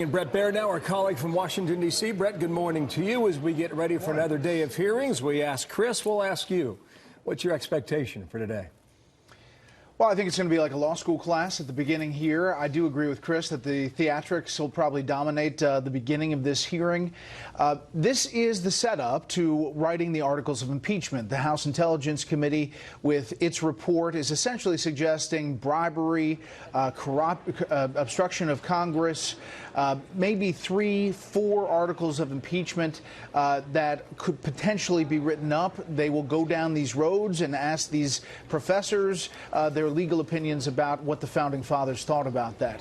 And Brett Baird now, our colleague from Washington, D.C. Brett, good morning to you. As we get ready for another day of hearings, we ask Chris, we'll ask you. What's your expectation for today? Well, I think it's going to be like a law school class at the beginning here. I do agree with Chris that the theatrics will probably dominate the beginning of this hearing. This is the setup to writing the articles of impeachment. The House Intelligence Committee, with its report, is essentially suggesting bribery, obstruction of Congress, maybe 3-4 articles of impeachment that could potentially be written up. They will go down these roads and ask these professors their legal opinions about what the Founding Fathers thought about that.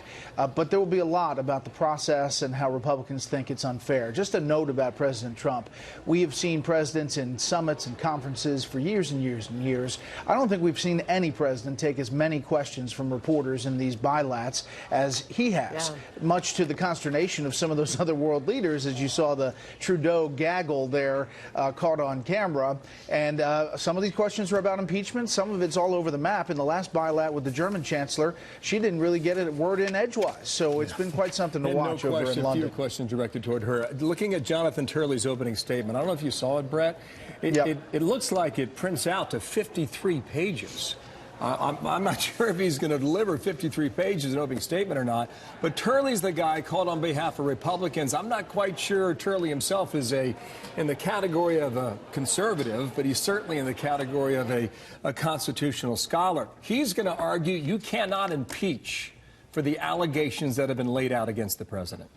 But there will be a lot about the process and how Republicans think it's unfair. Just a note about President Trump. We have seen presidents in summits and conferences for years and years and years. I don't think we've seen any president take as many questions from reporters in these bilats as he has, much to the consternation of some of those other world leaders, as you saw the Trudeau gaggle there caught on camera. And some of these questions are about impeachment. Some of it's all over the map. In the last bilat with the German chancellor, she didn't really get a word in edgewise. So it's been quite something to watch over in London. A few questions directed toward her. Looking at Jonathan Turley's opening statement, I don't know if you saw it, Brett. It looks like it prints out to 53 pages. I'm not sure if he's going to deliver 53 pages in opening statement or not, but Turley's the guy called on behalf of Republicans. I'm not quite sure Turley himself is in the category of a conservative, but he's certainly in the category of a constitutional scholar. He's going to argue you cannot impeach for the allegations that have been laid out against the president.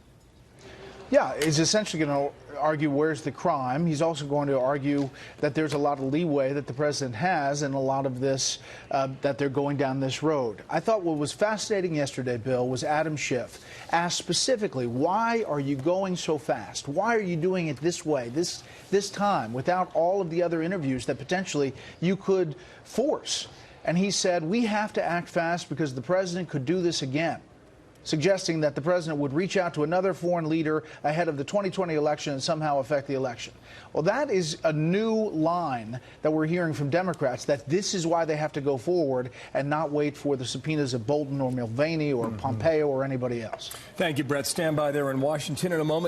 Yeah, he's essentially going to argue where's the crime. He's also going to argue that there's a lot of leeway that the president has and a lot of this, that they're going down this road. I thought what was fascinating yesterday, Bill, was Adam Schiff asked specifically, why are you going so fast? Why are you doing it this way, this time, without all of the other interviews that potentially you could force? And he said, we have to act fast because the president could do this again, suggesting that the president would reach out to another foreign leader ahead of the 2020 election and somehow affect the election. Well, that is a new line that we're hearing from Democrats, that this is why they have to go forward and not wait for the subpoenas of Bolton or Mulvaney or Pompeo or anybody else. Thank you, Brett. Stand by there in Washington in a moment.